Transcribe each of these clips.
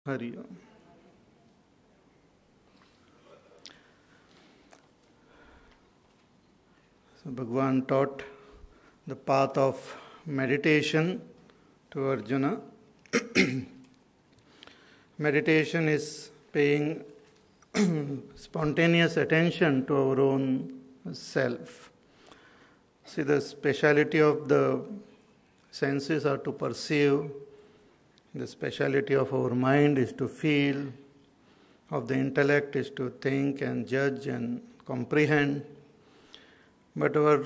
Hari Om. So Bhagavan taught the path of meditation to Arjuna. Meditation is paying spontaneous attention to our own self. See, the speciality of the senses are to perceive, the speciality of our mind is to feel, of the intellect is to think and judge and comprehend. But our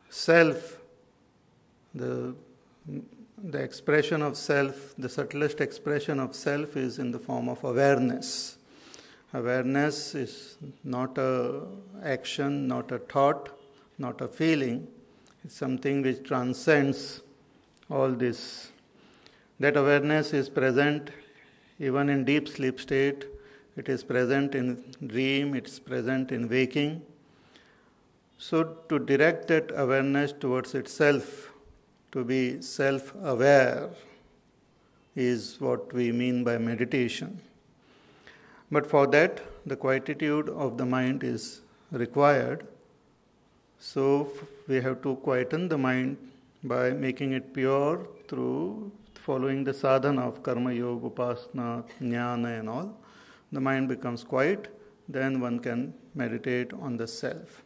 self, the expression of self, the subtlest expression of self is in the form of awareness. Awareness is not an action, not a thought, not a feeling. It's something which transcends all this. That awareness is present even in deep sleep state. It is present in dream, it's present in waking. So to direct that awareness towards itself, to be self-aware, is what we mean by meditation. But for that, the quietude of the mind is required. So we have to quieten the mind by making it pure through following the sadhana of karma, yoga, upasana, jnana and all. The mind becomes quiet, then one can meditate on the self.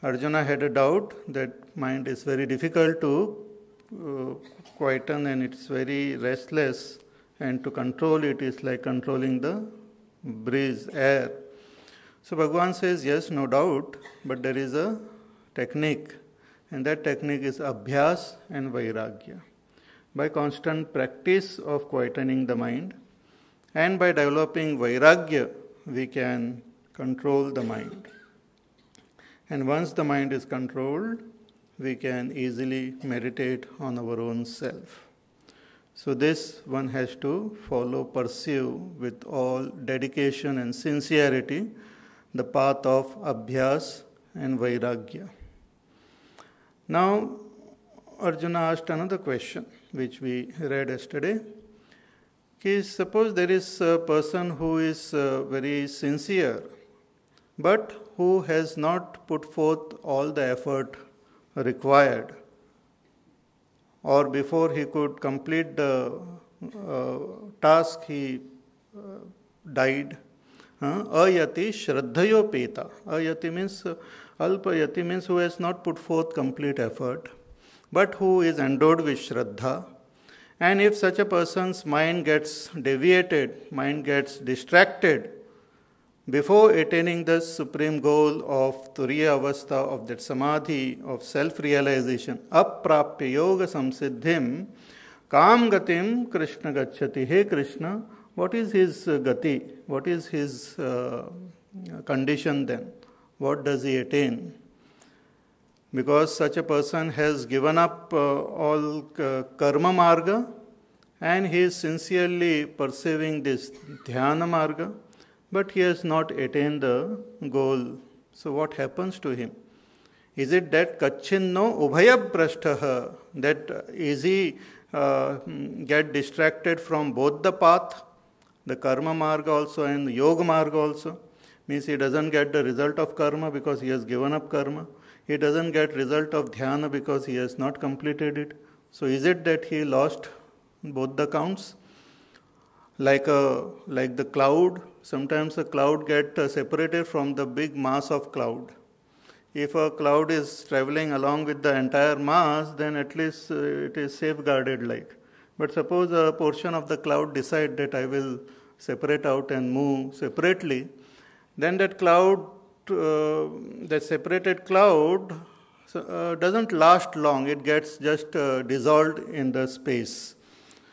Arjuna had a doubt that mind is very difficult to quieten and it's very restless, and to control it is like controlling the breeze, air. So Bhagavan says, yes, no doubt, but there is a technique, and that technique is abhyas and vairagya. By constant practice of quietening the mind and by developing vairagya, we can control the mind. And once the mind is controlled, we can easily meditate on our own self. So this one has to follow, pursue with all dedication and sincerity the path of abhyas and vairagya. Now, Arjuna asked another question, which we read yesterday. Suppose there is a person who is very sincere, but who has not put forth all the effort required, or before he could complete the task, he died. Ayati shraddhayo peta. Ayati means alpayati means who has not put forth complete effort, but who is endowed with shraddha. And if such a person's mind gets deviated, mind gets distracted, before attaining the supreme goal of turiya avastha, of that samadhi, of self-realization, aprapya yoga samsiddhim, kam gatim Krishna gacchati. Hey Krishna, what is his gati? What is his condition then? What does he attain? Because such a person has given up all karma marga, and he is sincerely pursuing this dhyana marga, but he has not attained the goal. So what happens to him? Is it that kachinno ubhaya prashtaha, that is he get distracted from both the path, the karma marga also and the yoga marga also? Means he doesn't get the result of karma because he has given up karma. He doesn't get result of dhyana because he has not completed it. So is it that he lost both the counts? Like the cloud, sometimes a cloud gets separated from the big mass of cloud. If a cloud is traveling along with the entire mass, then at least it is safeguarded like. But suppose a portion of the cloud decide that I will separate out and move separately, then that cloud, that separated cloud doesn't last long. It gets just dissolved in the space.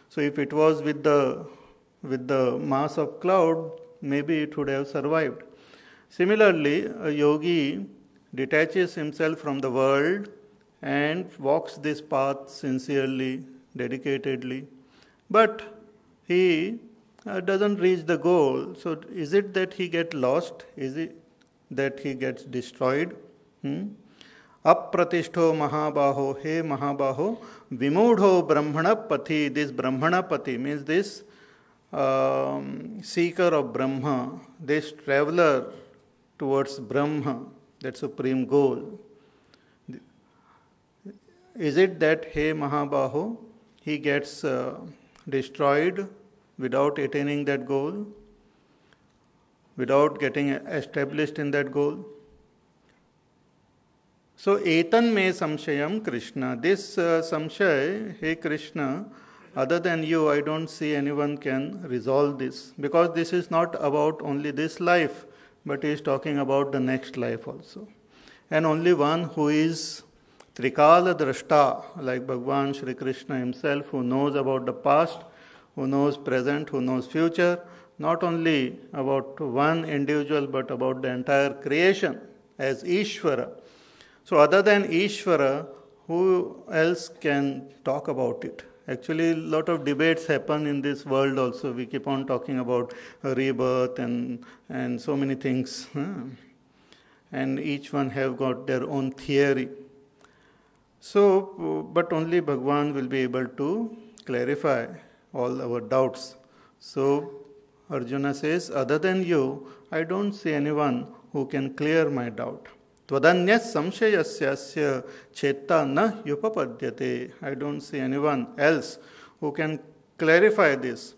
So if it was with the mass of cloud, maybe it would have survived. Similarly, a yogi detaches himself from the world and walks this path sincerely, dedicatedly, but he doesn't reach the goal. So is it that he gets lost? Is it that he gets destroyed? Apratishto mahabaho, he mahabaho, vimudho brahmana pati. This brahmana pati means this seeker of Brahma, this traveler towards Brahma, that supreme goal, is it that, hey Mahabaho, he gets destroyed without attaining that goal, without getting established in that goal? So, etan me samshayam Krishna. This samshay, hey Krishna, other than you, I don't see anyone can resolve this. Because this is not about only this life, but he is talking about the next life also. And only one who is Trikala Drashta, like Bhagavan Shri Krishna himself, who knows about the past, who knows present, who knows future, not only about one individual, but about the entire creation as Ishvara. So other than Ishvara, who else can talk about it? Actually, a lot of debates happen in this world also. We keep on talking about rebirth and so many things. And each one have got their own theory. So, but only Bhagwan will be able to clarify all our doubts. So, Arjuna says, other than you, I don't see anyone who can clear my doubt. Tvadanyas samshayasya chetta na yupapadyate. I don't see anyone else who can clarify this.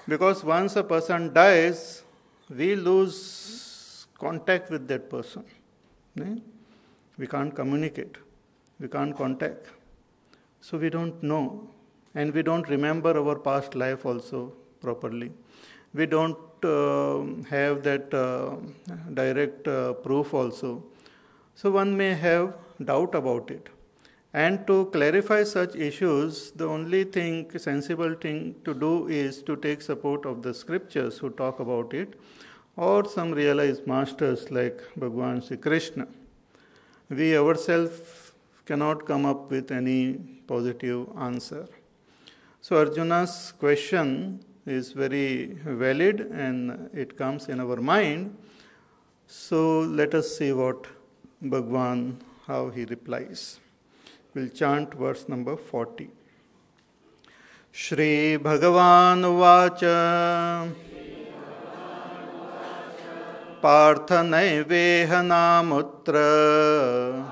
Because once a person dies, we lose contact with that person. We can't communicate. We can't contact. So we don't know. And we don't remember our past life also properly. We don't have that direct proof also. So one may have doubt about it. And to clarify such issues, the only thing, sensible thing to do is to take support of the scriptures who talk about it, or some realized masters like Bhagavan Sri Krishna. We ourselves cannot come up with any positive answer. So Arjuna's question is very valid and it comes in our mind. So let us see what Bhagwan, how he replies. We'll chant verse number 40. Shri Bhagavan Vacha Partha Naiveha Namutra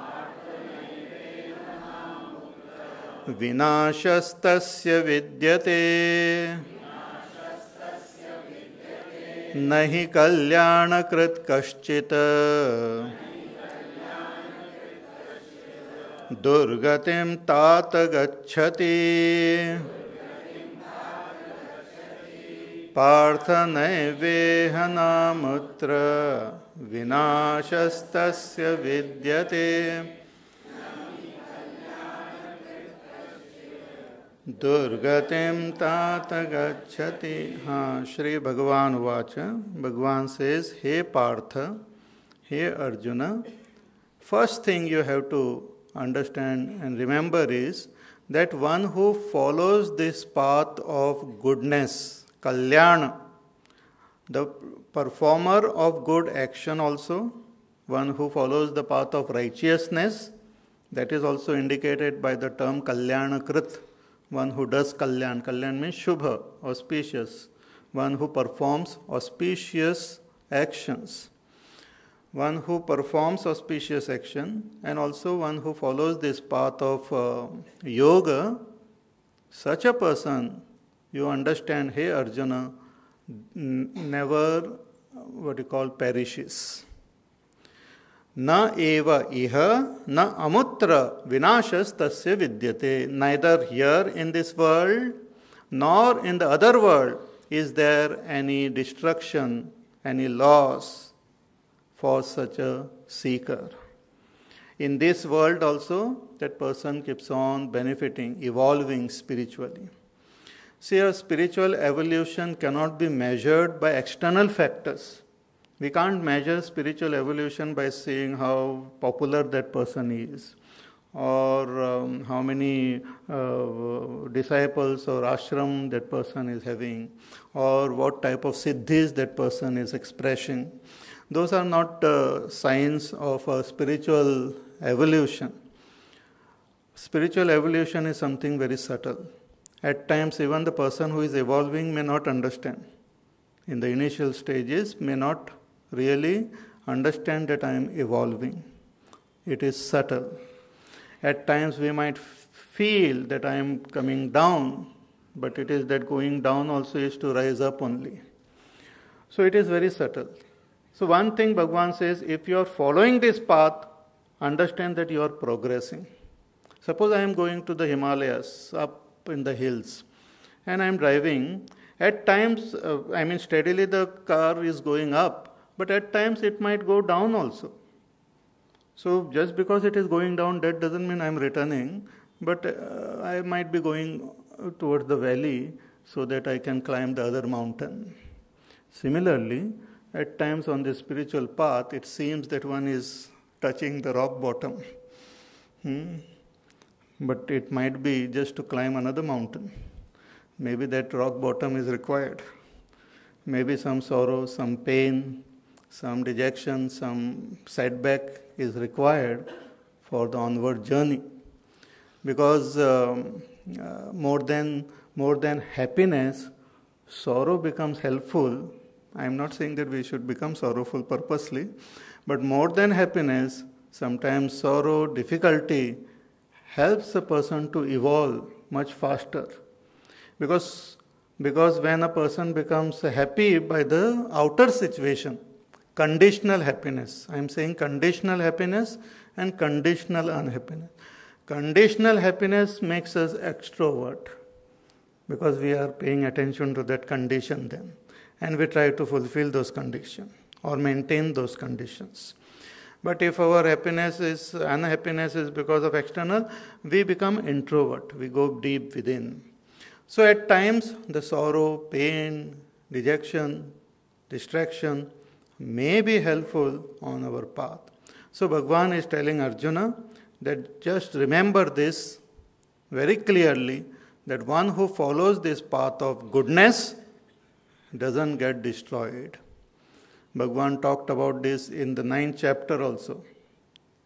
Vinashastasya Vidyate Nahi Kalyana Krit Kaschita Durgatim Tata Gacchati Partha Naiveha Namutra Vinashastasya Vidyate Durgatim Tata Gacchati. Shri Bhagavan Vacha. Bhagavan says, Hey Partha, hey Arjuna, first thing you have to understand and remember is that one who follows this path of goodness, kalyana, the performer of good action also, one who follows the path of righteousness, that is also indicated by the term kalyana krit, one who does kalyan. Kalyan means shubha, auspicious, one who performs auspicious actions. One who performs auspicious action and also one who follows this path of yoga, such a person, you understand, hey Arjuna, never, perishes. Na eva iha na amutra vinashas tasya vidyate. Neither here in this world nor in the other world is there any destruction, any loss for such a seeker. In this world also, that person keeps on benefiting, evolving spiritually. See, a spiritual evolution cannot be measured by external factors. We can't measure spiritual evolution by seeing how popular that person is, or how many disciples or ashram that person is having, or what type of siddhis that person is expressing. Those are not signs of a spiritual evolution. Spiritual evolution is something very subtle. At times, even the person who is evolving may not understand. In the initial stages, may not really understand that I am evolving. It is subtle. At times, we might feel that I am coming down, but it is that going down also is to rise up only. So it is very subtle. So one thing Bhagavan says, if you are following this path, understand that you are progressing. Suppose I am going to the Himalayas, up in the hills, and I am driving. At times, steadily the car is going up, but at times it might go down also. So just because it is going down, that doesn't mean I am returning, but I might be going towards the valley so that I can climb the other mountain. Similarly, at times on the spiritual path, it seems that one is touching the rock bottom. But it might be just to climb another mountain. Maybe that rock bottom is required. Maybe some sorrow, some pain, some dejection, some setback is required for the onward journey. Because more than happiness, sorrow becomes helpful. I am not saying that we should become sorrowful purposely, but more than happiness, sometimes sorrow, difficulty helps a person to evolve much faster. Because when a person becomes happy by the outer situation, conditional happiness, I am saying conditional happiness and conditional unhappiness. Conditional happiness makes us extrovert because we are paying attention to that condition then. And we try to fulfill those conditions or maintain those conditions. But if our unhappiness is because of external, we become introvert. We go deep within. So at times, the sorrow, pain, dejection, distraction may be helpful on our path. So Bhagavan is telling Arjuna that just remember this very clearly, that one who follows this path of goodness doesn't get destroyed. Bhagavan talked about this in the 9th chapter also.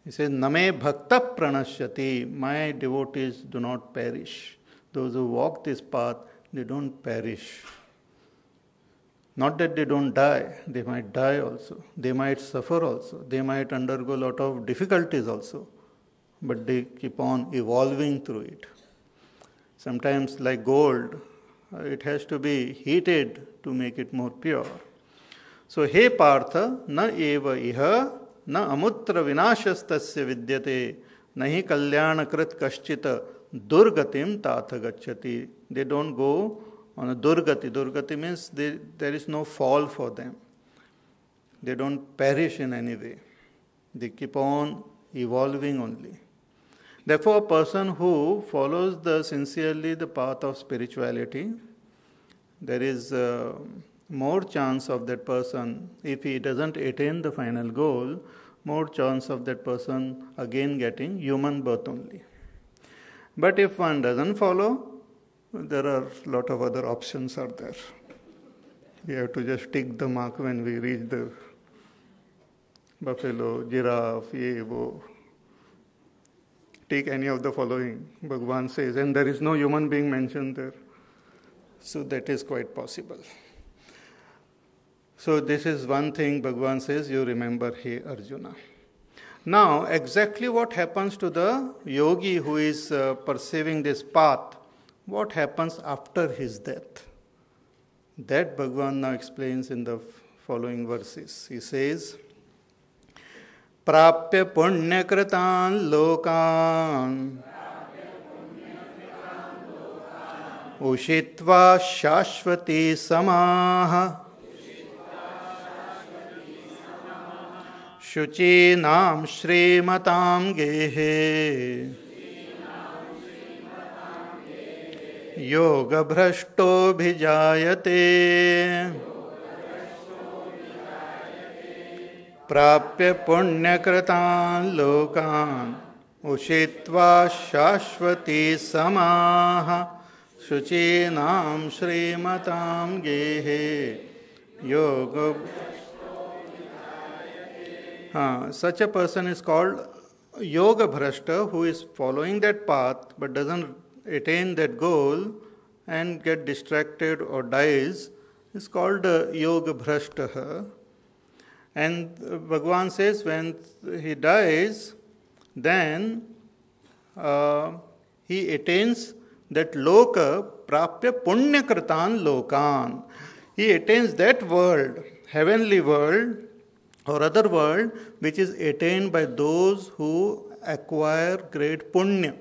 He says, Name bhakta pranashyati, my devotees do not perish. Those who walk this path, they don't perish. Not that they don't die, they might die also. They might suffer also. They might undergo a lot of difficulties also. But they keep on evolving through it. Sometimes like gold, it has to be heated to make it more pure. So, he Partha, na eva iha, na amutra vinashastasya vidyate, nahi kalyanakrit kaschita durgatim tatha gacchati. They don't go on a durgati. Durgati means there is no fall for them. They don't perish in any way. They keep on evolving only. Therefore, a person who follows sincerely the path of spirituality, there is more chance of that person, if he doesn't attain the final goal, more chance of that person again getting human birth only. But if one doesn't follow, there are a lot of other options are there. We have to just tick the mark when we reach the buffalo, giraffe, ye, wo. Take any of the following, Bhagavan says, and there is no human being mentioned there. So that is quite possible. So this is one thing Bhagavan says, you remember, hey Arjuna. Now, exactly what happens to the yogi who is perceiving this path? What happens after his death? That Bhagavan now explains in the following verses. He says, Prapya punyakratan lokan ushitva shashvati samaha shuchinam shrimatam gehe yoga bhrashto bhijayate prapya punyakratan lokan ushitva shashvati samaha shuchinam shrimatam gehe yoga. Such a person is called yoga bhrashta, who is following that path but doesn't attain that goal, and get distracted or dies is called yoga bhrashtaha. And Bhagavan says when he dies, then he attains that loka prapya punya kritan lokan. He attains that world, heavenly world or other world, which is attained by those who acquire great punya.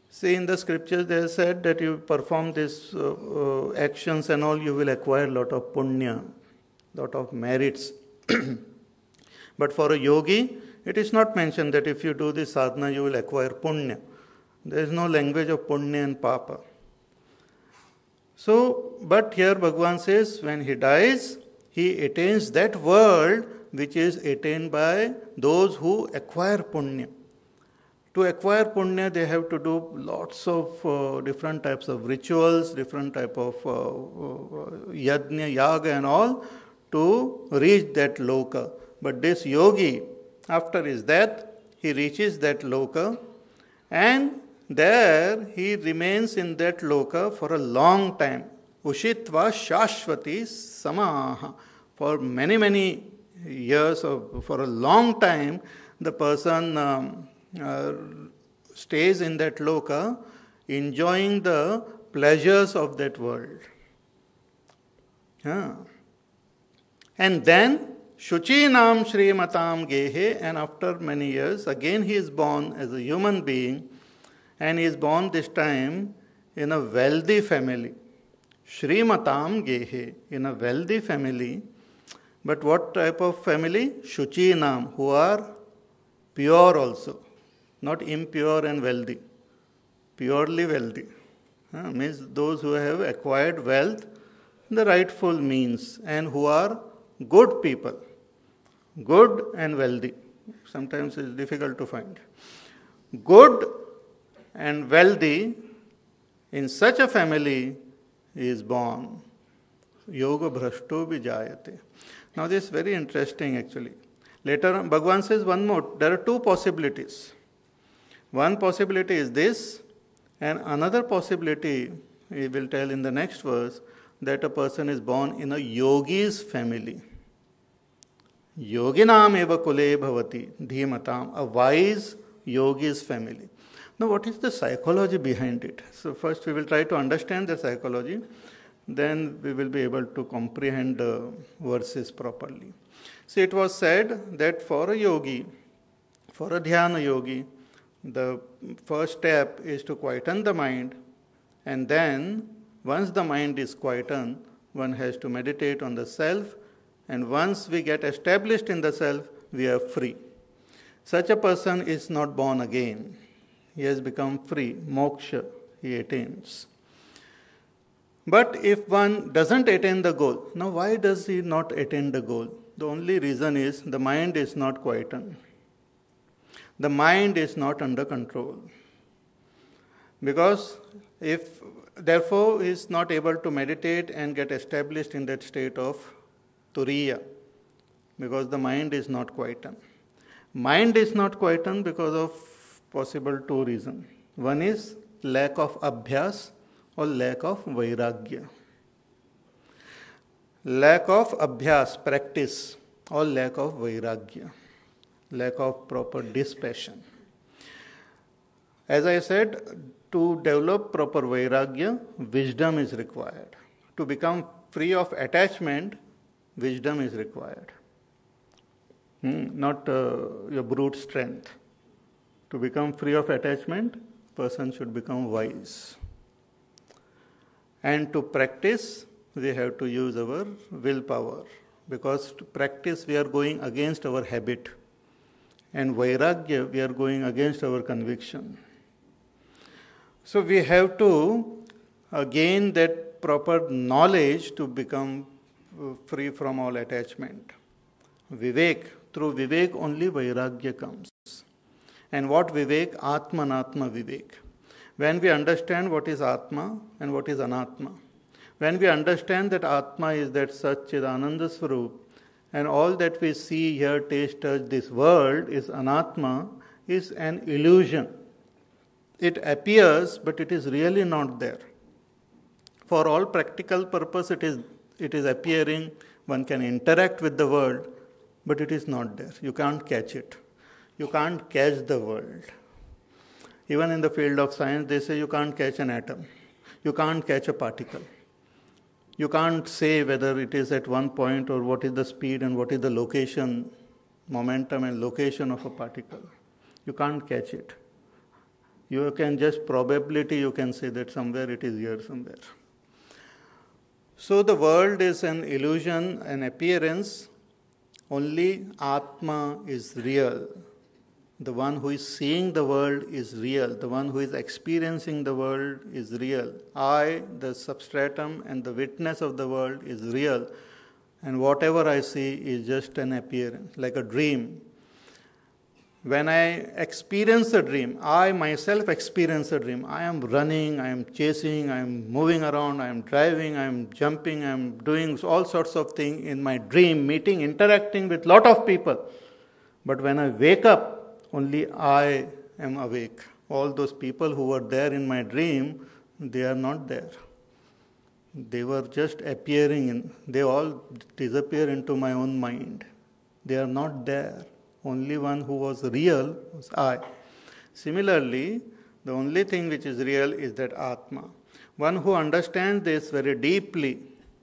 See, in the scriptures they have said that you perform these actions and all, you will acquire a lot of punya, lot of merits. But for a yogi, it is not mentioned that if you do this sadhana, you will acquire punya. There is no language of punya and papa. So, but here Bhagavan says, when he dies, he attains that world which is attained by those who acquire punya. To acquire punya, they have to do lots of different types of rituals, different type of yajna, yaga and all to reach that loka. But this yogi, after his death, he reaches that loka and there he remains in that loka for a long time. Ushitva shashvati samaha. For many, many years, or for a long time, the person stays in that loka, enjoying the pleasures of that world. And then, Shuchinam Shrimatam Gehe, and after many years, again he is born as a human being, and he is born this time in a wealthy family. Shrimatam Gehe, in a wealthy family. But what type of family? Shuchinam, who are pure also. Not impure and wealthy. Purely wealthy. Means those who have acquired wealth, the rightful means, and who are good people. Good and wealthy. Sometimes it's difficult to find. Good and wealthy, in such a family he is born. Yoga bhrashto vijayate. Now this is very interesting actually. Later on, Bhagavan says one more. There are two possibilities. One possibility is this, and another possibility, he will tell in the next verse, that a person is born in a yogi's family. Yoginam eva kule bhavati dhimatam, a wise yogi's family. Now what is the psychology behind it? So first we will try to understand the psychology, then we will be able to comprehend the verses properly. See, it was said that for a yogi, for a dhyana yogi, the first step is to quieten the mind, and then once the mind is quietened, one has to meditate on the self, and once we get established in the self, we are free. Such a person is not born again. He has become free, moksha, he attains. But if one doesn't attain the goal, now why does he not attain the goal? The only reason is the mind is not quietened. The mind is not under control. Because if, therefore, he is not able to meditate and get established in that state of turiya, because the mind is not quietened. Mind is not quietened because of possible two reasons. One is lack of abhyas or lack of vairagya. Lack of abhyas, practice, or lack of vairagya. Lack of proper dispassion. As I said, to develop proper vairagya, wisdom is required. To become free of attachment, wisdom is required. Not your brute strength. To become free of attachment, person should become wise. And to practice, we have to use our willpower. Because to practice, we are going against our habit. And vairagya, we are going against our conviction. So we have to gain that proper knowledge to become free from all attachment. Vivek, through Vivek only vairagya comes. And what Vivek? Atmanatma Vivek. When we understand what is Atma and what is Anatma, when we understand that Atma is that Satchidananda Swarup, and all that we see, hear, taste, touch, this world is Anatma, is an illusion. It appears, but it is really not there. For all practical purpose, it is appearing. One can interact with the world, but it is not there. You can't catch it. You can't catch the world. Even in the field of science, they say you can't catch an atom. You can't catch a particle. You can't say whether it is at one point or what is the speed and what is the location, momentum and location of a particle. You can't catch it. You can just probability, you can say that somewhere it is here, somewhere. So the world is an illusion, an appearance. Only Atma is real. The one who is seeing the world is real. The one who is experiencing the world is real. I, the substratum and the witness of the world is real. And whatever I see is just an appearance, like a dream. When I experience a dream, I myself experience a dream. I am running, I am chasing, I am moving around, I am driving, I am jumping, I am doing all sorts of things in my dream, meeting, interacting with lot of people. But when I wake up, only I am awake. All those people who were there in my dream, they are not there. They were just appearing, they all disappear into my own mind. They are not there. Only one who was real was I. Similarly, the only thing which is real is that Atma. One who understands this very deeply,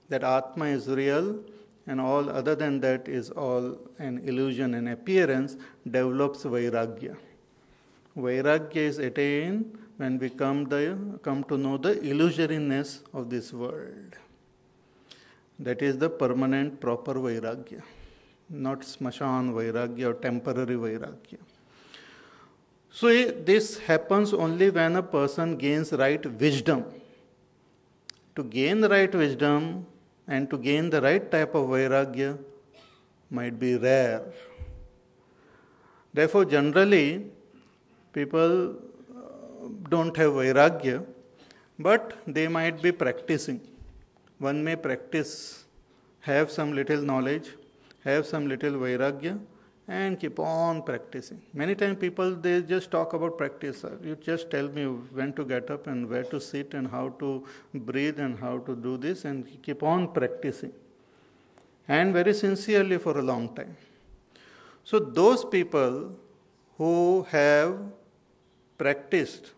that Atma is real and all other than that is all an illusion, an appearance, develops Vairagya. Vairagya is attained when we come to know the illusoriness of this world. That is the permanent, proper Vairagya. Not smashan Vairagya or temporary Vairagya. So this happens only when a person gains right wisdom. To gain right wisdom and to gain the right type of Vairagya might be rare. Therefore, generally, people don't have Vairagya, but they might be practicing. One may practice, have some little knowledge, have some little Vairagya, and keep on practicing. Many times people, they just talk about practice. You just tell me when to get up and where to sit and how to breathe and how to do this, and keep on practicing. And very sincerely for a long time. So those people who have practiced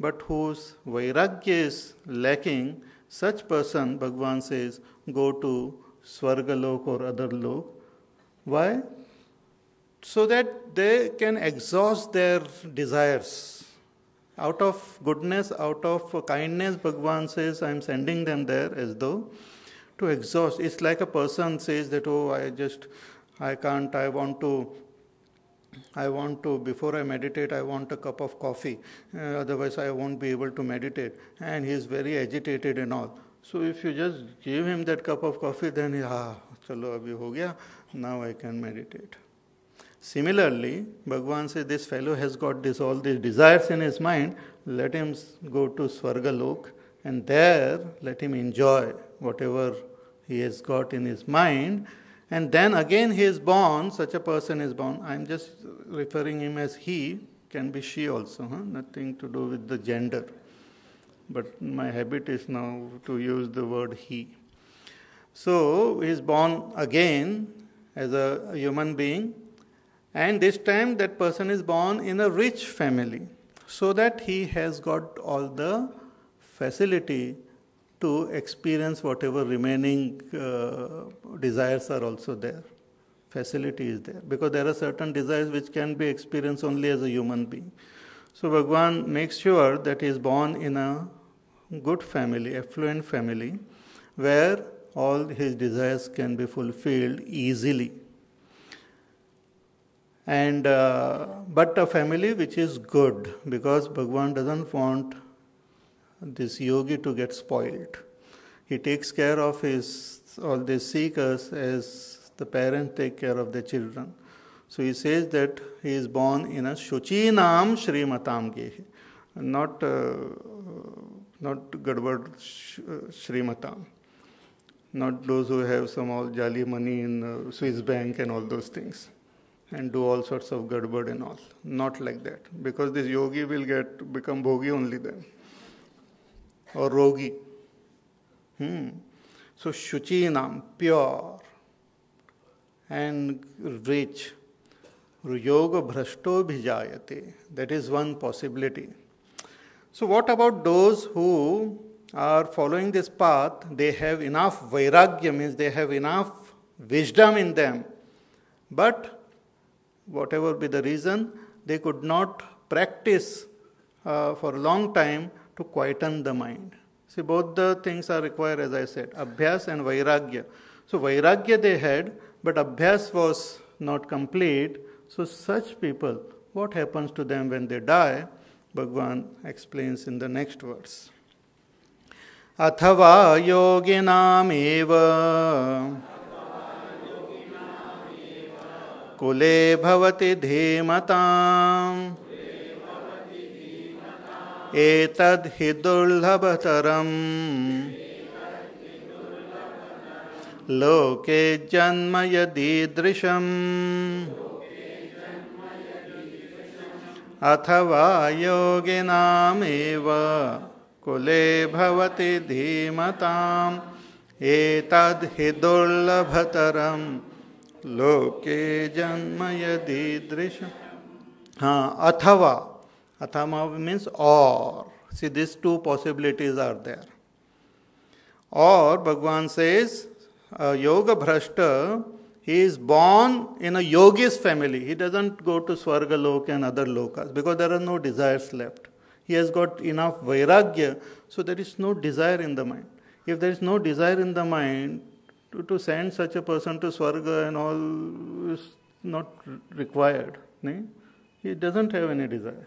but whose Vairagya is lacking, such person, Bhagavan says, go to Swargalok or other lok. Why? So that they can exhaust their desires. Out of goodness, out of kindness, Bhagavan says, I am sending them there as though to exhaust. It's like a person says that, oh, I can't, I want to, before I meditate, I want a cup of coffee. Otherwise, I won't be able to meditate. And he is very agitated and all. So if you just give him that cup of coffee, then he, chalo, abhi ho gaya, now I can meditate. Similarly, Bhagavan says, this fellow has got all these desires in his mind, let him go to Swargalok, and there let him enjoy whatever he has got in his mind. And then again he is born, such a person is born. I am just referring him as he, can be she also, nothing to do with the gender. But my habit is now to use the word he. So he is born again as a human being, and this time that person is born in a rich family, so that he has got all the facility to experience whatever remaining desires are also there. Facility is there. Because there are certain desires which can be experienced only as a human being. So Bhagavan makes sure that he is born in a good family, affluent family, where all his desires can be fulfilled easily. And but a family which is good, because Bhagavan doesn't want this yogi to get spoiled. He takes care of all these seekers as the parents take care of their children. So he says that he is born in a Shuchinam Shrimatam Gehi, not Gadbad Shrimatam, not those who have some all jolly money in Swiss bank and all those things, and do all sorts of gadbad and all. Not like that, because this yogi will become bhogi only then, or rogi. So Shuchinam, pure and rich. Yoga Bhrashto Bhijayate. That is one possibility. So what about those who are following this path? They have enough vairagya, means they have enough wisdom in them. But whatever be the reason, they could not practice for a long time to quieten the mind. See, both the things are required, as I said, abhyas and vairagya. So vairagya they had, but abhyas was not complete. So such people, what happens to them when they die? Bhagavan explains in the next verse. Athava yoginam eva kule bhavati dhimatam etad hidulhabhataram loke janma yadidrisham अथवा योगिनाम एव कुले भवति धीमताम एतद् हि दुर्लभतरम लोके जन्म यदीदृशम्. अथवा means or. See, these two possibilities are there. Or Bhagavan says, yoga bhrashta, he is born in a yogis family. He doesn't go to Swarga Loka and other lokas because there are no desires left. He has got enough vairagya, so there is no desire in the mind. If there is no desire in the mind, to send such a person to Swarga and all is not required. Nee? He doesn't have any desire.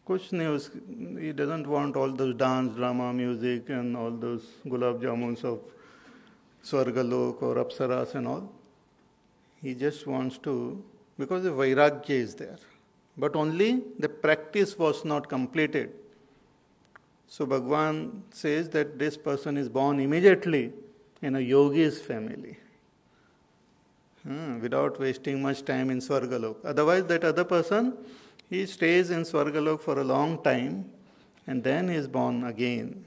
Kuch nahi, he doesn't want all those dance, drama, music and all those gulab jamuns of Swargalok or Apsaras and all. He just wants to, because the vairagya is there. But only the practice was not completed. So Bhagavan says that this person is born immediately in a yogi's family. Without wasting much time in Swargalok. Otherwise that other person, he stays in Swargalok for a long time and then he is born again.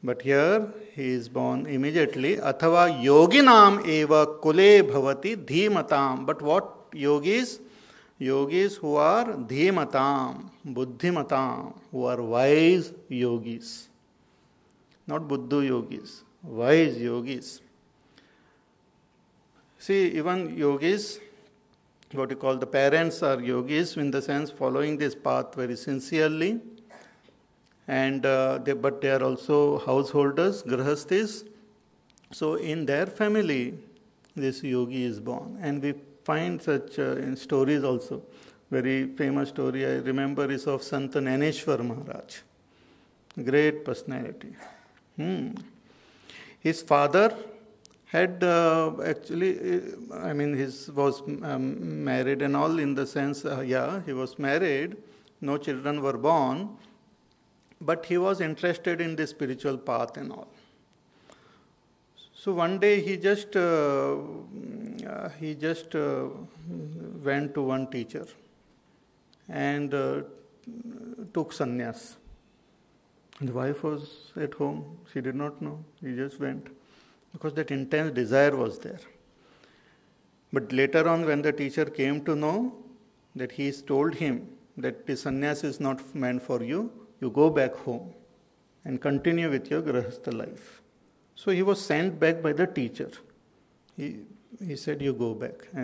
But here he is born immediately. Athava yoginam eva kule bhavati dhimatam. But what yogis? Yogis who are dhimatam, buddhimatam, who are wise yogis. Not buddhu yogis, wise yogis. See, even yogis, what you call the parents are yogis in the sense following this path very sincerely. And but they are also householders, grahasthis. So in their family, this yogi is born. And we find such in stories also. Very famous story I remember is of Sant Naneshwar Maharaj. Great personality. His father had was married and all in the sense, he was married, no children were born. But he was interested in the spiritual path and all. So one day he just went to one teacher and took sannyas. The wife was at home. She did not know. He just went because that intense desire was there. But later on when the teacher came to know that he told him that the sannyas is not meant for you, you go back home and continue with your grahastha life. So he was sent back by the teacher. He said, you go back. And